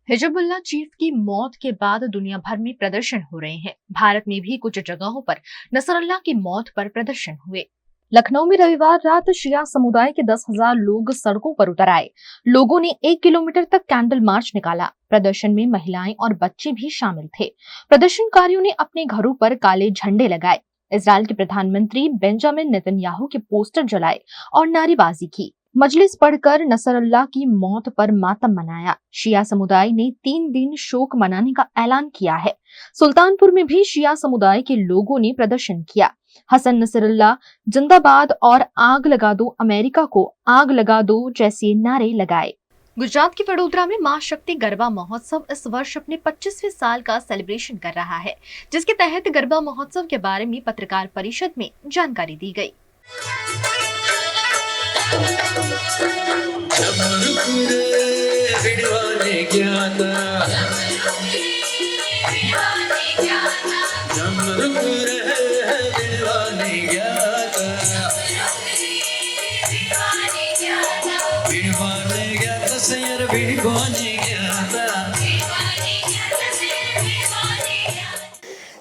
Hezbollah chief की मौत के बाद दुनिया भर में प्रदर्शन हो रहे हैं। भारत में भी कुछ जगहों पर नसरुल्लाह की मौत पर प्रदर्शन हुए। लखनऊ में रविवार रात शिया समुदाय के 10,000 लोग सड़कों पर उतर आए। लोगों ने 1 किलोमीटर तक कैंडल मार्च निकाला। प्रदर्शन में महिलाएं और बच्चे भी शामिल थे। प्रदर्शनकारियों ने अपने घरों पर काले झंडे लगाए, इजराइल के प्रधानमंत्री बेंजामिन नेतन्याहू के पोस्टर जलाए और नारेबाजी की। मजलिस पढ़कर नसरुल्लाह की मौत पर मातम मनाया। शिया समुदाय ने 3 दिन शोक मनाने का ऐलान किया है। सुल्तानपुर में भी शिया समुदाय के लोगों ने प्रदर्शन किया। हसन नसरुल्लाह जिंदाबाद और आग लगा दो अमेरिका को आग लगा दो जैसे नारे लगाए। गुजरात के वडोदरा में मां शक्ति गरबा महोत्सव इस वर्ष अपने 25वें साल का सेलिब्रेशन कर रहा है, जिसके तहत गरबा महोत्सव के बारे में पत्रकार परिषद में जानकारी दी गई।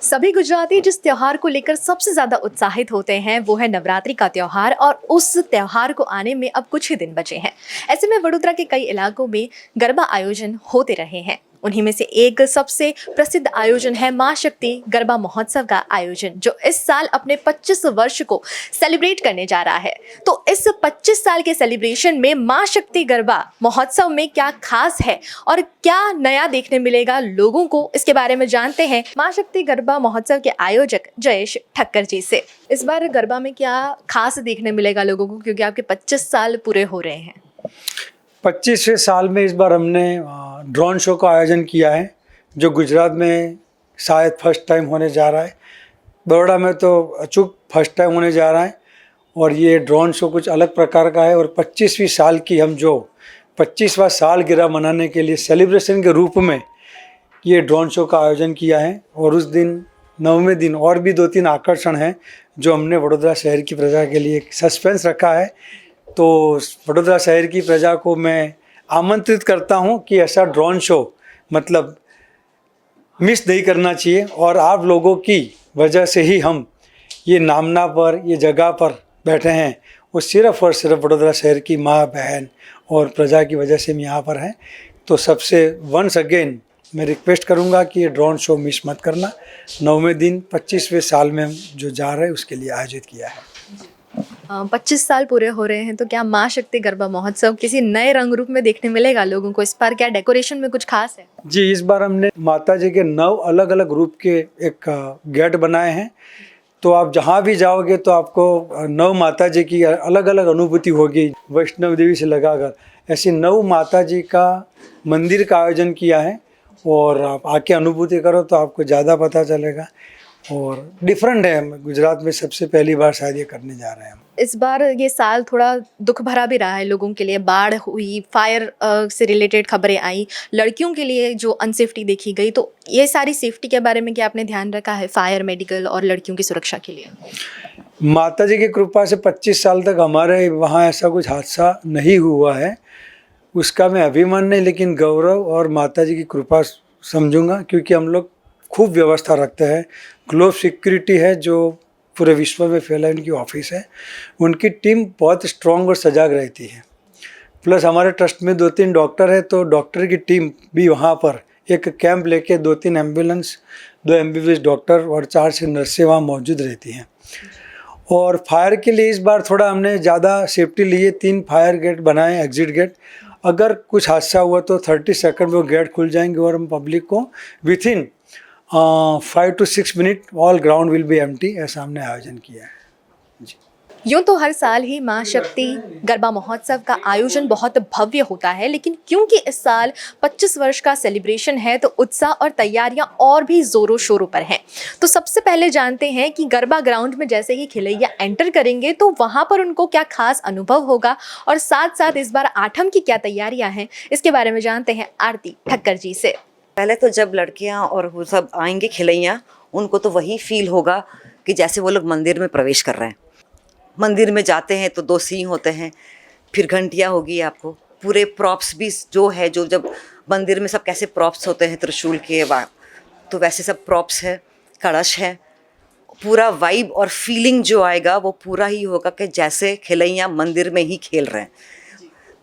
सभी गुजराती जिस त्योहार को लेकर सबसे ज्यादा उत्साहित होते हैं वो है नवरात्रि का त्योहार, और उस त्योहार को आने में अब कुछ ही दिन बचे हैं। ऐसे में वडोदरा के कई इलाकों में गरबा आयोजन होते रहे हैं। उन्हीं में से एक सबसे प्रसिद्ध आयोजन है मां शक्ति गरबा महोत्सव का आयोजन, जो इस साल अपने 25 वर्ष को सेलिब्रेट करने जा रहा है। तो इस 25 साल के सेलिब्रेशन में मां शक्ति गरबा महोत्सव में क्या खास है और क्या नया देखने मिलेगा लोगों को, इसके बारे में जानते हैं मां शक्ति गरबा महोत्सव के आयोजक जयेश ठक्कर जी से। इस बार गरबा में क्या खास देखने मिलेगा लोगों को, क्योंकि आपके 25 साल पूरे हो रहे हैं? 25वें साल में इस बार हमने ड्रोन शो का आयोजन किया है, जो गुजरात में शायद फर्स्ट टाइम होने जा रहा है। बड़ौदा में तो अचूक फर्स्ट टाइम होने जा रहा है, और ये ड्रोन शो कुछ अलग प्रकार का है। और 25वीं साल की हम जो 25वां साल गिरह मनाने के लिए सेलिब्रेशन के रूप में ये ड्रोन शो का आयोजन किया है। और उस दिन 9वें दिन और भी 2-3 आकर्षण हैं जो हमने वडोदरा शहर की प्रजा के लिए सस्पेंस रखा है। तो वडोदरा शहर की प्रजा को मैं आमंत्रित करता हूं कि ऐसा ड्रोन शो मतलब मिस नहीं करना चाहिए। और आप लोगों की वजह से ही हम ये नामना पर, ये जगह पर बैठे हैं, वो सिर्फ़ और सिर्फ वडोदरा शहर की माँ बहन और प्रजा की वजह से हम यहाँ पर हैं। तो सबसे वंस अगेन मैं रिक्वेस्ट करूँगा कि ये ड्रोन शो मिस मत करना। 9वें दिन 25वें साल में हम जो जा रहे हैं उसके लिए आयोजित किया है। 25 साल पूरे हो रहे हैं, तो क्या मां शक्ति गरबा महोत्सव किसी नए रंग रूप में देखने मिलेगा लोगों को? इस बार क्या डेकोरेशन में कुछ खास है? जी, इस बार हमने माता जी के 9 अलग अलग रूप के एक गेट बनाए हैं। तो आप जहाँ भी जाओगे तो आपको 9 माता जी की अलग अलग अनुभूति होगी। वैष्णव देवी से लगाकर ऐसी 9 माता जी का मंदिर का आयोजन किया है, और आप आके अनुभूति करो तो आपको ज़्यादा पता चलेगा। और डिफरेंट है, गुजरात में सबसे पहली बार शायद ये करने जा रहे हैं हम। इस बार ये साल थोड़ा दुख भरा भी रहा है लोगों के लिए। बाढ़ हुई, फायर से रिलेटेड खबरें आई, लड़कियों के लिए जो अनसेफ्टी देखी गई, तो ये सारी सेफ्टी के बारे में क्या आपने ध्यान रखा है फायर, मेडिकल और लड़कियों की सुरक्षा के लिए? माता जी की कृपा से 25 साल तक हमारे वहाँ ऐसा कुछ हादसा नहीं हुआ है। उसका मैं अभिमान नहीं, लेकिन गौरव और माता जी की कृपा समझूंगा, क्योंकि हम लोग खूब व्यवस्था रखते हैं। ग्लोब सिक्योरिटी है जो पूरे विश्व में फैला, इनकी ऑफिस है, उनकी टीम बहुत स्ट्रॉन्ग और सजाग रहती है। प्लस हमारे ट्रस्ट में 2-3 डॉक्टर है, तो डॉक्टर की टीम भी वहाँ पर एक कैंप लेके 2-3 एम्बुलेंस, 2 MBBS डॉक्टर और 4 से नर्सें वहाँ मौजूद रहती हैं। और फायर के लिए इस बार थोड़ा हमने ज़्यादा सेफ्टी लिए, 3 फायर गेट बनाए, एग्जिट गेट। अगर कुछ हादसा हुआ तो 30 सेकंड में वो गेट खुल जाएंगे और हम पब्लिक को within 5 to 6 minute all ground will be empty, ऐसा हमने आयोजन किया है। जी। यूँ तो हर साल ही मां शक्ति गरबा महोत्सव का आयोजन बहुत भव्य होता है, लेकिन क्योंकि इस साल 25 वर्ष का सेलिब्रेशन है तो उत्साह और तैयारियां और भी जोरों शोरों पर हैं। तो सबसे पहले जानते हैं कि गरबा ग्राउंड में जैसे ही खिलैया एंटर करेंगे तो वहां पर उनको क्या खास अनुभव होगा, और साथ साथ इस बार आठम की क्या तैयारियां हैं, इसके बारे में जानते हैं आरती ठक्कर जी से। पहले तो जब लड़कियां और वो सब आएंगे खिलैया, उनको तो वही फील होगा कि जैसे वो लोग मंदिर में प्रवेश कर रहे हैं। मंदिर में जाते हैं तो 2 सिंह होते हैं, फिर घंटियाँ होगी, आपको पूरे प्रॉप्स भी जो है, जो जब मंदिर में सब कैसे प्रॉप्स होते हैं त्रिशूल के, तो वैसे सब प्रॉप्स है, कलश है। पूरा वाइब और फीलिंग जो आएगा वो पूरा ही होगा कि जैसे खिलैया मंदिर में ही खेल रहे हैं।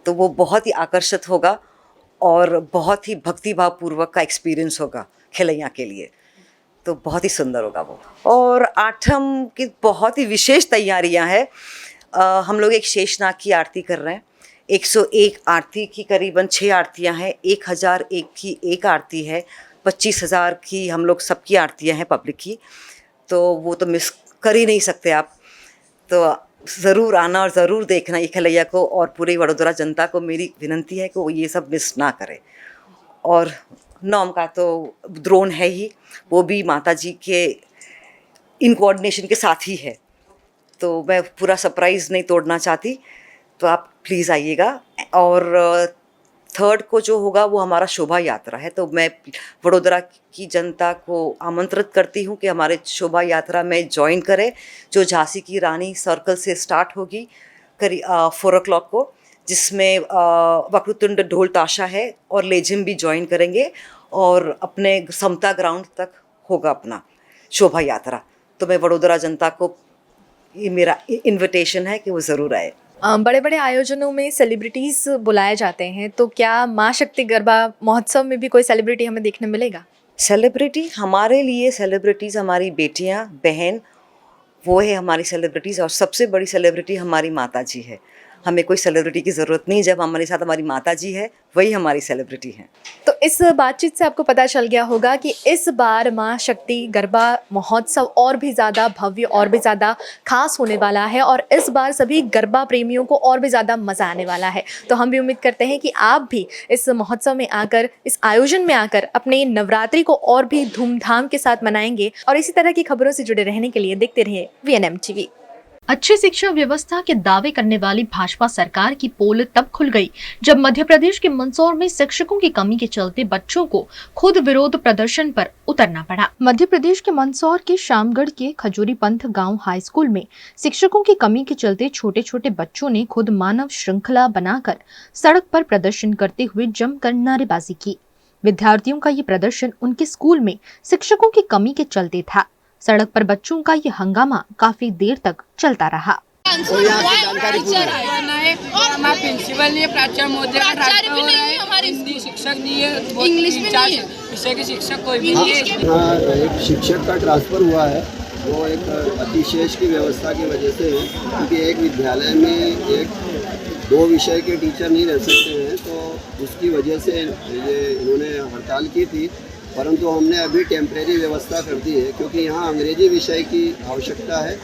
तो वो बहुत ही आकर्षित होगा और बहुत ही भक्तिभाव पूर्वक का एक्सपीरियंस होगा खिलैया के लिए। तो बहुत ही सुंदर होगा वो। और आठम की बहुत ही विशेष तैयारियां हैं। हम लोग एक शेषनाग की आरती कर रहे हैं। 101 आरती की करीबन 6 आरतियां हैं। 1001 की एक आरती है। 25,000 की हम लोग सबकी आरतियां हैं पब्लिक की। तो वो तो मिस कर ही नहीं सकते आप। तो ज़रूर आना और ज़रूर देखना ये खिलैया को। और पूरी वडोदरा जनता को मेरी विनंती है कि वो ये सब मिस ना करे। और 9 का तो द्रोण है ही, वो भी माता जी के इन कोऑर्डिनेशन के साथ ही है। तो मैं पूरा सरप्राइज़ नहीं तोड़ना चाहती, तो आप प्लीज़ आइएगा। और 3 को जो होगा वो हमारा शोभा यात्रा है। तो मैं वडोदरा की जनता को आमंत्रित करती हूँ कि हमारे शोभा यात्रा में ज्वाइन करें, जो झांसी की रानी सर्कल से स्टार्ट होगी करीब 4 o'clock को, जिसमें वक्रतुंड ढोल ताशा है और लेजिम भी ज्वाइन करेंगे। और अपने समता ग्राउंड तक होगा अपना शोभा यात्रा। तो मैं वडोदरा जनता को ये मेरा इन्विटेशन है कि वो ज़रूर आए। बड़े बड़े आयोजनों में सेलिब्रिटीज बुलाए जाते हैं, तो क्या माँ शक्ति गरबा महोत्सव में भी कोई सेलिब्रिटी हमें देखने मिलेगा? सेलिब्रिटी हमारे लिए, सेलिब्रिटीज़ हमारी बेटियां, बहन, वो है हमारी सेलिब्रिटीज़। और सबसे बड़ी सेलिब्रिटी हमारी माता जी है। हमें कोई सेलिब्रिटी की ज़रूरत नहीं, जब हमारे साथ हमारी माता जी है वही हमारी सेलिब्रिटी हैं। तो इस बातचीत से आपको पता चल गया होगा कि इस बार माँ शक्ति गरबा महोत्सव और भी ज़्यादा भव्य और भी ज़्यादा खास होने वाला है, और इस बार सभी गरबा प्रेमियों को और भी ज़्यादा मज़ा आने वाला है। तो हम भी उम्मीद करते हैं कि आप भी इस महोत्सव में आकर, इस आयोजन में आकर अपने नवरात्रि को और भी धूमधाम के साथ मनाएंगे। और इसी तरह की खबरों से जुड़े रहने के लिए देखते रहिए VNM TV। अच्छी शिक्षा व्यवस्था के दावे करने वाली भाजपा सरकार की पोल तब खुल गई जब मध्य प्रदेश के मंदसौर में शिक्षकों की कमी के चलते बच्चों को खुद विरोध प्रदर्शन पर उतरना पड़ा। मध्य प्रदेश के मंदसौर के शामगढ़ के खजूरी पंथ गांव हाई स्कूल में शिक्षकों की कमी के चलते छोटे छोटे बच्चों ने खुद मानव श्रृंखला बनाकर सड़क पर प्रदर्शन करते हुए जमकर नारेबाजी की। विद्यार्थियों का ये प्रदर्शन उनके स्कूल में शिक्षकों की कमी के चलते था। सड़क पर बच्चों का ये हंगामा काफी देर तक चलता रहा। प्रिंसिपल नहीं है, प्राचार्य महोदय भी नहीं है, हमारे हिंदी शिक्षक नहीं है, इंग्लिश भी नहीं है, विषय के शिक्षक कोई भी नहीं है। हाँ, एक शिक्षक का ट्रांसफर हुआ है, वो एक अतिशेष की व्यवस्था की वजह से है, क्योंकि एक विद्यालय में 2 विषय के टीचर नहीं रह सकते हैं, तो उसकी वजह से ये इन्होंने हड़ताल की थी। परंतु हमने अभी टेम्परेरी व्यवस्था कर दी है, क्योंकि यहाँ अंग्रेजी विषय की आवश्यकता है।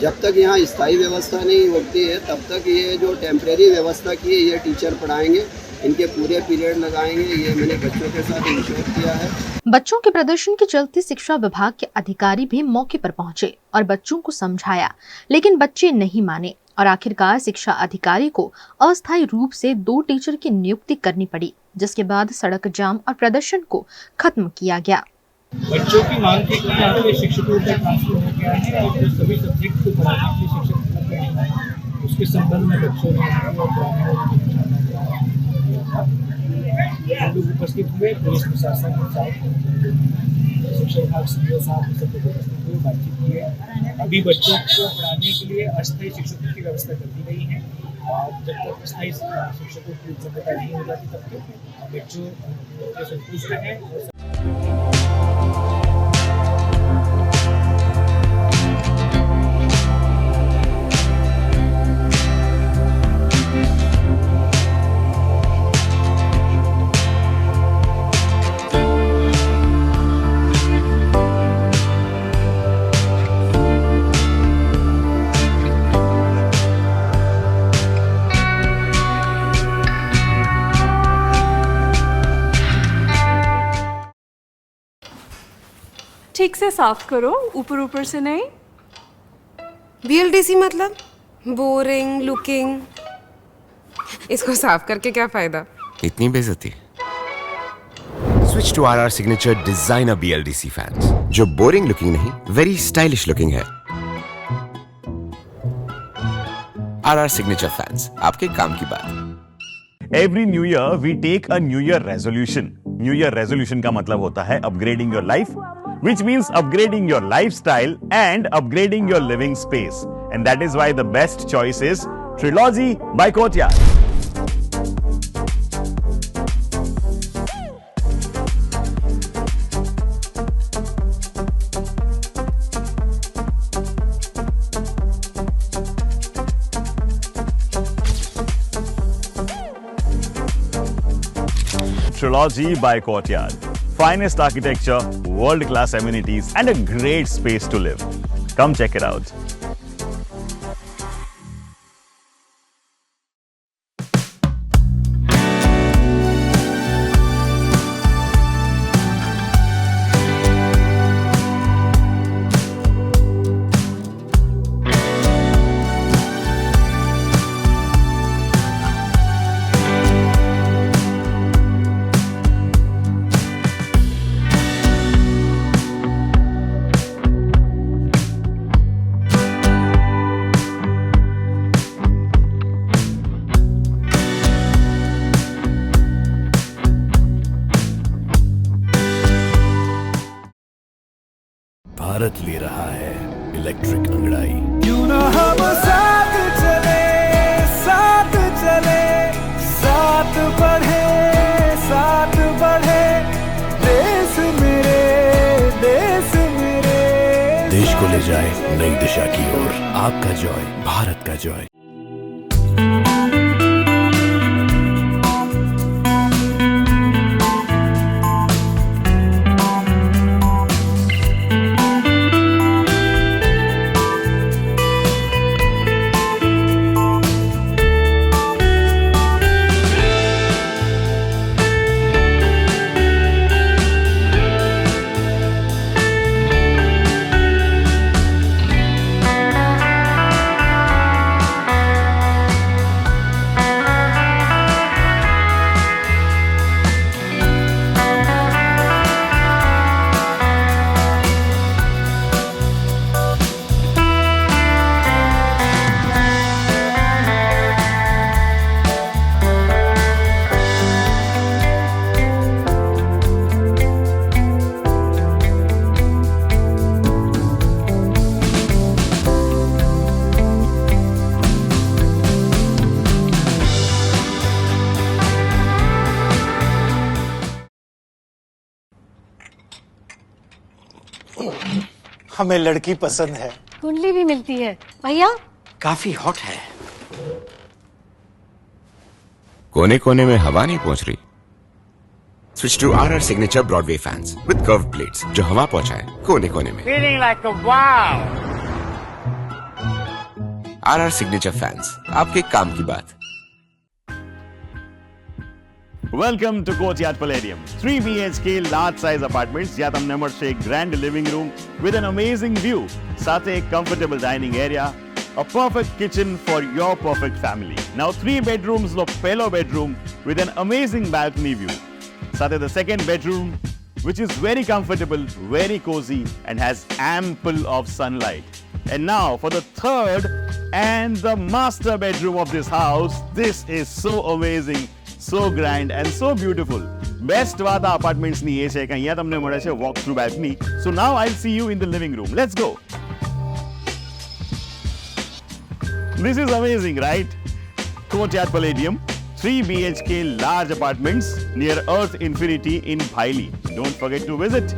जब तक यहाँ स्थायी व्यवस्था नहीं होती है तब तक ये जो टेम्परेरी व्यवस्था की है ये टीचर पढ़ाएंगे, इनके पूरे पीरियड लगाएंगे। ये मैंने बच्चों के साथ इंश्योर किया है। बच्चों के प्रदर्शन के चलते शिक्षा विभाग के अधिकारी भी मौके पर पहुंचे और बच्चों को समझाया, लेकिन बच्चे नहीं माने और आखिरकार शिक्षा अधिकारी को अस्थायी रूप से 2 टीचर की नियुक्ति करनी पड़ी, जिसके बाद सड़क जाम और प्रदर्शन को खत्म किया गया। बच्चों की मांग थी कि यहाँ पे शिक्षकों का ट्रांसफर हो गया है और जो सभी सब्जेक्ट को पढ़ाने के लिए शिक्षक लग गए हैं, उसके संबंध में बच्चों ने हम लोग उपस्थित हुए, पुलिस प्रशासन के साथ शिक्षा विभाग सीओ साहब सब उपस्थित हुए, बातचीत की है। अभी बच्चों को पढ़ाने के लिए अस्थायी शिक्षकों की व्यवस्था कर दी गई है और जब तक अस्थायी शिक्षकों की उपलब्धता नहीं हो जाती तब तक बच्चों संतुष्ट हैं। ठीक से साफ करो, ऊपर ऊपर से नहीं। BLDC मतलब बोरिंग लुकिंग, इसको साफ करके क्या फायदा? इतनी बेइज्जती। Switch to RR signature designer BLDC fans, जो बोरिंग लुकिंग नहीं, वेरी स्टाइलिश लुकिंग है। RR सिग्नेचर फैंस, आपके काम की बात। Every new year we take a new year resolution. New year resolution का मतलब होता है upgrading your life, which means upgrading your lifestyle and upgrading your living space. And that is why the best choice is Trilogy by Courtyard. Trilogy by Courtyard. Finest architecture, world-class amenities, and a great space to live. Come check it out. Bharat ले रहा है electric अंगड़ाई. क्यों ना हम साथ चले, साथ चले, साथ बढ़े, साथ बढ़े, देश मेरे, देश मेरे. देश को ले जाए नई दिशा की ओर. आपका जॉय, भारत का जॉय. हमें लड़की पसंद है. कुंडली भी मिलती है भैया. काफी हॉट है. कोने कोने में हवा नहीं पहुंच रही. Switch to RR signature Broadway fans with curve plates जो हवा पहुंचाए कोने कोने में. Feeling like a wow. RR signature fans, आपके काम की बात. Welcome to Courtyard Palladium. 3 BHK large size apartments જ્યાં તમને મળશે એક grand living room with an amazing view. સાથે એક comfortable dining area, a perfect kitchen for your perfect family. Now 3 bedrooms નો પહેલો bedroom with an amazing balcony view. સાથે the second bedroom which is very comfortable, very cozy and has ample of sunlight. And now for the third and the master bedroom of this house. This is so amazing. So grand and so beautiful. Best વાત આ apartments ની એ છે કે અહીંયા તમને મળે છે walk through balcony. So now I'll see you in the living room. Let's go. This is amazing, right? Courtyard Palladium, 3 BHK large apartments near Earth Infinity in Bhaili. Don't forget to visit.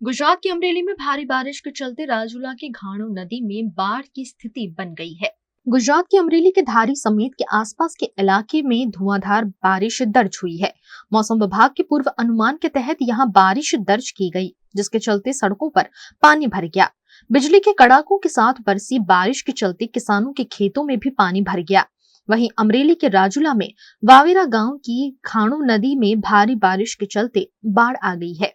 Gujarat के अमरेली में भारी बारिश के चलते राजूला की घाणो नदी में बाढ़ की स्थिति बन गई है. गुजरात के अमरेली के धारी समेत के आसपास के इलाके में धुआंधार बारिश दर्ज हुई है। मौसम विभाग के पूर्व अनुमान के तहत यहां बारिश दर्ज की गई, जिसके चलते सड़कों पर पानी भर गया। बिजली के कड़ाकों के साथ बरसी बारिश के चलते किसानों के खेतों में भी पानी भर गया। वहीं अमरेली के राजुला में वावेरा गांव की खाणो नदी में भारी बारिश के चलते बाढ़ आ गई है,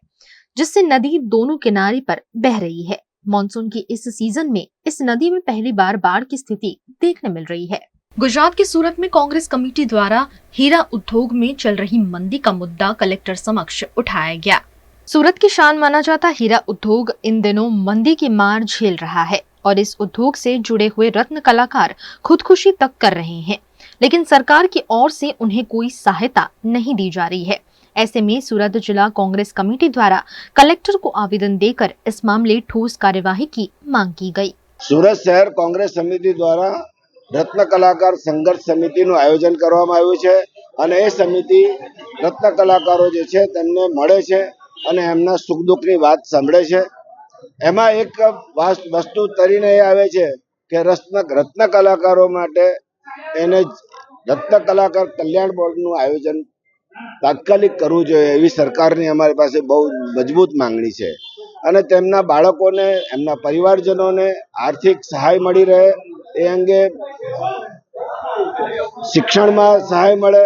जिससे नदी दोनों किनारे पर बह रही है। मानसून की इस सीजन में इस नदी में पहली बार बाढ़ की स्थिति देखने मिल रही है। गुजरात के सूरत में कांग्रेस कमेटी द्वारा हीरा उद्योग में चल रही मंदी का मुद्दा कलेक्टर समक्ष उठाया गया। सूरत की शान माना जाता हीरा उद्योग इन दिनों मंदी की मार झेल रहा है और इस उद्योग से जुड़े हुए रत्न कलाकार खुदकुशी तक कर रहे हैं, लेकिन सरकार की ओर से उन्हें कोई सहायता नहीं दी जा रही है। ऐसे में सूरत जिला कांग्रेस कमेटी द्वारा कलेक्टर को आवेदन देकर इस मामले ठोस कार्यवाही की मांग की गई। सूरत शहर कांग्रेस समिति द्वारा रत्न कलाकार संघर्ष समितिનું આયોજન કરવામાં આવ્યું છે અને એ સમિતિ રત્ન કલાકારો જે છે તેમને મળે છે અને એમના સુખ દુઃખની વાત સાંભળે છે। એમાં એક વસ્તુ તરીને એ આવે છે કે રત્ન કલાકારો માટે એને રત્ન કલાકાર કલ્યાણ બોર્ડનું આયોજન તાત્કાલિક કરવું જોઈએ એવી સરકારની અમારી પાસે બહુ મજબૂત માંગણી છે અને તેમના બાળકોને એમના પરિવારજનોને આર્થિક સહાય મળી રહે એ અંગે શિક્ષણમાં સહાય મળે,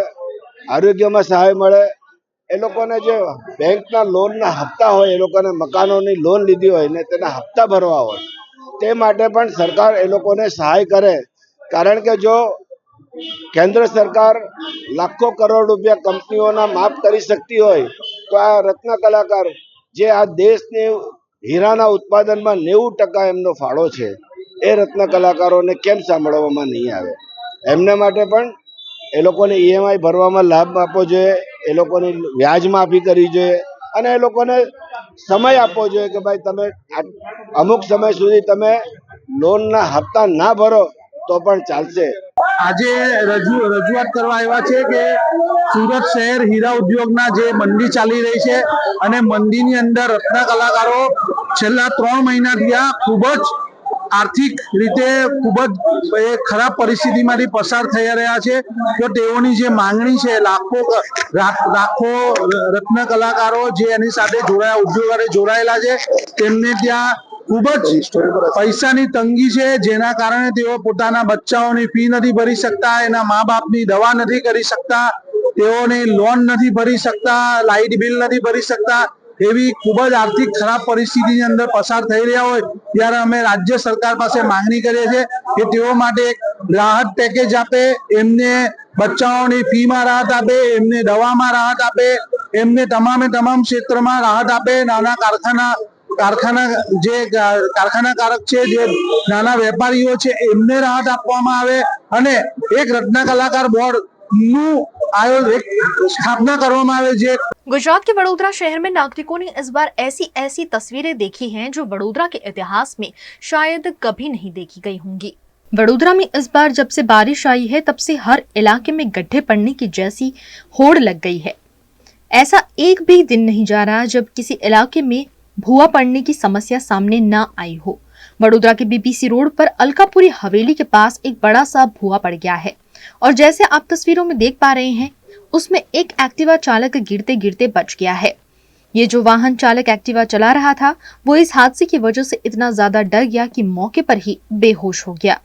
આરોગ્યમાં સહાય મળે। એ લોકોને જે બેંકના લોનના હપ્તા હોય, એ લોકોને મકાનોની લોન લીધી હોય ને તેના હપ્તા ભરવા હોય, તે માટે પણ સરકાર એ લોકોને સહાય કરે। કારણ કે જો કેન્દ્ર સરકાર લાખો કરોડ રૂપિયા કંપનીઓના માફ કરી શકતી હોય તો આ રત્ન કલાકાર જે આ દેશની હીરાના ઉત્પાદનમાં 90% એમનો ફાળો છે એ રત્ન કલાકારોને કેમ સાંભળવામાં નહીં આવે। એમને માટે પણ એ લોકોને ઈએમઆઈ ભરવામાં લાભ આપવો જોઈએ, એ લોકોની વ્યાજ માફી કરવી જોઈએ અને એ લોકોને સમય આપવો જોઈએ કે ભાઈ તમે અમુક સમય સુધી તમે લોનના હપ્તા ના ભરો તો પણ ચાલશે। આજે રજૂઆત કરવા આવ્યા છે કે સુરત શહેર હીરા ઉદ્યોગના જે મંદી ચાલી રહી છે અને મંદીની અંદર રત્ન કલાકારો છેલ્લા 3 મહિનાથી આ ખૂબ જ આર્થિક રીતે ખૂબ જ ખરાબ પરિસ્થિતિમાંથી પસાર થઈ રહ્યા છે। તો તેઓની જે માંગણી છે લાખો રત્ન કલાકારો જે એની સાથે ઉદ્યોગ સાથે જોડાયેલા છે તેમને ત્યાં ખૂબ જ પૈસાની તંગી છે, જેના કારણે તેઓ પોતાના બચ્ચાઓની ફી નથી ભરી શકતા, એના મા બાપની દવા નથી કરી શકતા, તેઓને લોન નથી ભરી શકતા, લાઇટ બિલ નથી ભરી શકતા। એવી ખૂબ જ આર્થિક ખરાબ પરિસ્થિતિની અંદર પસાર થઈ રહ્યા હોય ત્યારે અમે રાજ્ય સરકાર પાસે માંગણી કરીએ છીએ કે તેઓ માટે એક રાહત પેકેજ આપે, એમને બચ્ચાઓની ફીમાં રાહત આપે, એમને દવામાં રાહત આપે, એમને તમામે તમામ ક્ષેત્રમાં રાહત આપે। નાના કારખાનાકારક છે, જે નાના વેપારીઓ છે એમને રાહત આપવામાં આવે અને એક રત્ન કલાકાર બોર્ડનું स्थापना કરવામાં આવે છે। गुजरात के वडोदरा शहर में नागरिकों ने इस बार ऐसी तस्वीरें देखी हैं जो वडोदरा के इतिहास में शायद कभी नहीं देखी गई होंगी। वडोदरा में इस बार जब से बारिश आई है तब से हर इलाके में गड्ढे पड़ने की जैसी होड़ लग गई है। ऐसा एक भी दिन नहीं जा रहा जब किसी इलाके में भुआ पड़ने की समस्या सामने न आई हो। वडोदरा के बीबीसी रोड पर अलकापुरी हवेली के पास एक बड़ा सा भुआ पड़ गया है और जैसे आप तस्वीरों में देख पा रहे हैं उसमें एक एक्टिवा चालक गिरते गिरते बच गया है। ये जो वाहन चालक एक्टिवा चला रहा था वो इस हादसे की वजह से इतना ज्यादा डर गया कि मौके पर ही बेहोश हो गया।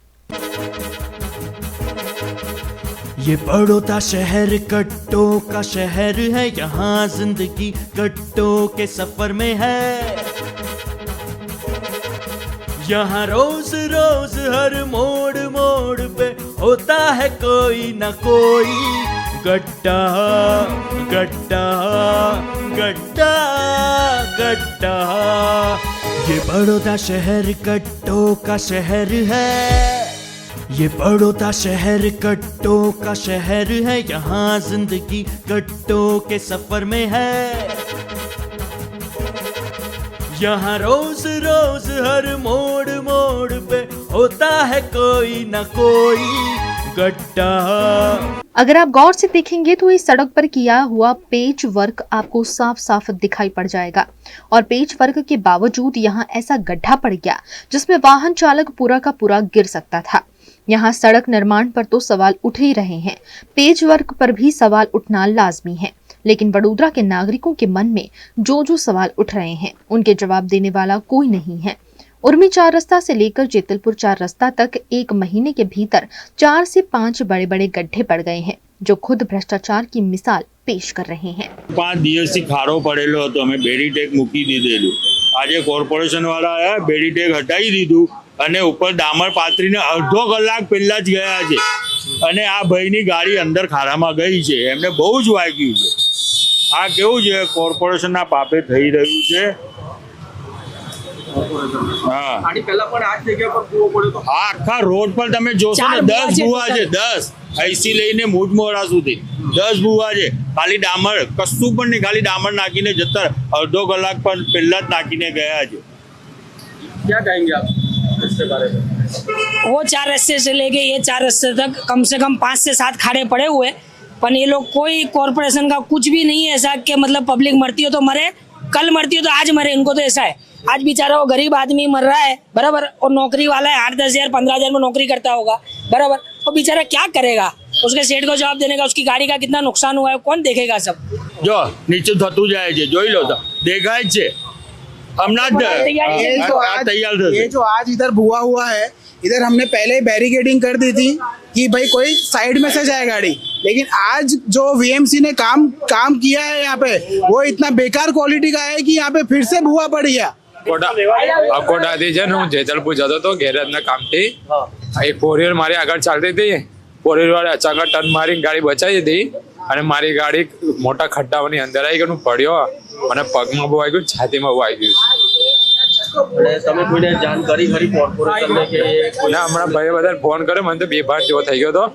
ये बड़ौदा शहर कट्टों का शहर है, यहाँ जिंदगी कट्टों के सफर में है। यहाँ रोज रोज हर मोड़ मोड़ पे होता है कोई न कोई गड्ढा गड्ढा गड्ढा गड्ढा। ये बड़ौदा शहर कट्टों का शहर है, ये बड़ौदा शहर कट्टों का शहर है, यहाँ जिंदगी कट्टों के सफर में है। यहाँ रोज रोज हर मोड़ मोड़ पे होता है कोई न कोई गड्ढा। अगर आप गौर से देखेंगे तो इस सड़क पर किया हुआ पेच वर्क आपको साफ साफ दिखाई पड़ जाएगा और पेच वर्क के बावजूद यहाँ ऐसा गड्ढा पड़ गया जिसमें वाहन चालक पूरा का पूरा गिर सकता था। यहाँ सड़क निर्माण पर तो सवाल उठ ही रहे हैं, पेज वर्क पर भी सवाल उठना लाजमी है, लेकिन वडोदरा के नागरिकों के मन में जो सवाल उठ रहे हैं उनके जवाब देने वाला कोई नहीं है। उर्मी 4 रास्ता से लेकर जेतलपुर 4 रास्ता तक 1 महीने के भीतर 4 से 5 बड़े बड़े गड्ढे पड़ गए हैं, जो खुद भ्रष्टाचार की मिसाल पेश कर रहे हैं। 5 દિવસથી ખાડો પડેલો હતો, અમે બેરીટેક મૂકી દીધેલું। આજે કોર્પોરેશન વાળા આયા, બેરીટેક હટાવી દીધું અને ઉપર ડામર પાથરીને અડધો કલાક પહેલા જ ગયા છે અને આ ભાઈની ગાડી અંદર ખાડામાં ગઈ છે, એમને બહુ જ વાગ્યું છે। આ કેવું છે, કોર્પોરેશનના પાપે થઈ રહ્યું છે। આખા રોડ પર તમે જોશો ને 10 ભૂવા છે, 10 અહીંથી લઈને મૂઢમોરા સુધી 10 ભૂવા છે। ખાલી ડામર કશું પણ નહીં, ખાલી ડામર નાખીને જતા અડધો કલાક પણ પહેલા જ નાખીને ગયા છે। क्या कहेंगे आप इसके बारे में? वो 4 रास्ते से लेके ये 4 रास्ते तक कम से कम 5 से 7 खाड़े पड़े हुए, पर ये लोग कोई कॉर्पोरेशन का कुछ भी नहीं है ऐसा कि मतलब पब्लिक मरती हो तो मरे, कल मरती हो तो आज मरे। इनको तो ऐसा है, आज बेचारा वो गरीब आदमी मर रहा है बराबर, और नौकरी वाला है 8-10 हज़ार 15 हज़ार में नौकरी करता होगा बराबर, वो बेचारा क्या करेगा? उसके सेठ को जवाब देने का, उसकी गाड़ी का कितना नुकसान हुआ है कौन देखेगा? सब जो नीचे थतू जाए છે, જોઈ લો તો દેખાય જ છે। ये जो आज इधर भुआ हुआ है, इधर हमने पहले बैरिकेडिंग कर दी थी कि भाई कोई साइड में से जाए गाड़ी, लेकिन आज जो वीएमसी ने काम किया है यहाँ पे, वो इतना बेकार क्वालिटी का है कि यहाँ पे फिर से भुआ पड़ गया। અકોટાથી છે ને હું જેતલપુર જતો હતો ગેરેજના કામથી, એક 4 વ્હીલર મારી આગળ ચાલતી હતી, 4 વ્હીલર વાળે અચાનક ટર્ન મારી ગાડી બચાવી દીધી અને મારી ગાડી મોટા ખડ્ડાઓની અંદર આવી ગઈ, હું પડ્યો અને પગમાં બહુ આવી ગયું, છાતીમાં બહુ આવી ગયું। તમે કોઈને જાણ કરી ખરી કોર્પોરેશનને કે ના, હમણાં ભાઈએ બધાને ફોન કર્યો, મને તો બેભાન જેવો થઈ ગયો હતો।